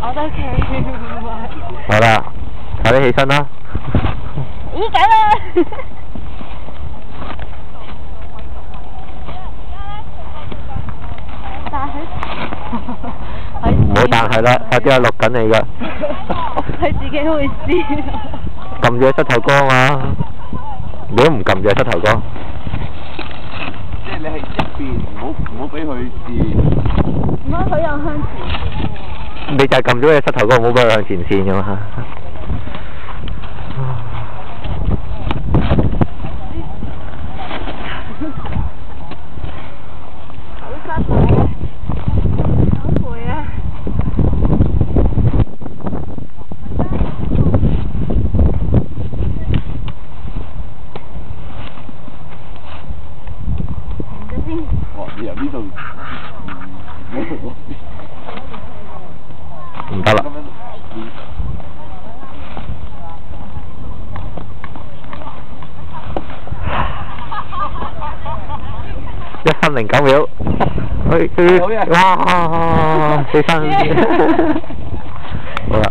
我都企唔係。好啦，快啲起身啦！咦，緊啦！但係唔好但係啦，快啲錄緊你㗎。佢自己會知。撳住膝頭哥嘛！如果唔撳住膝頭哥，即係你係一邊，唔好俾佢試。唔好佢又向前。你就係撳咗佢膝頭哥，唔好俾佢向前線㗎嘛。好辛苦啊！好攰啊！哦，你由呢度唔得啦！1分09秒，哇！起身，好啦。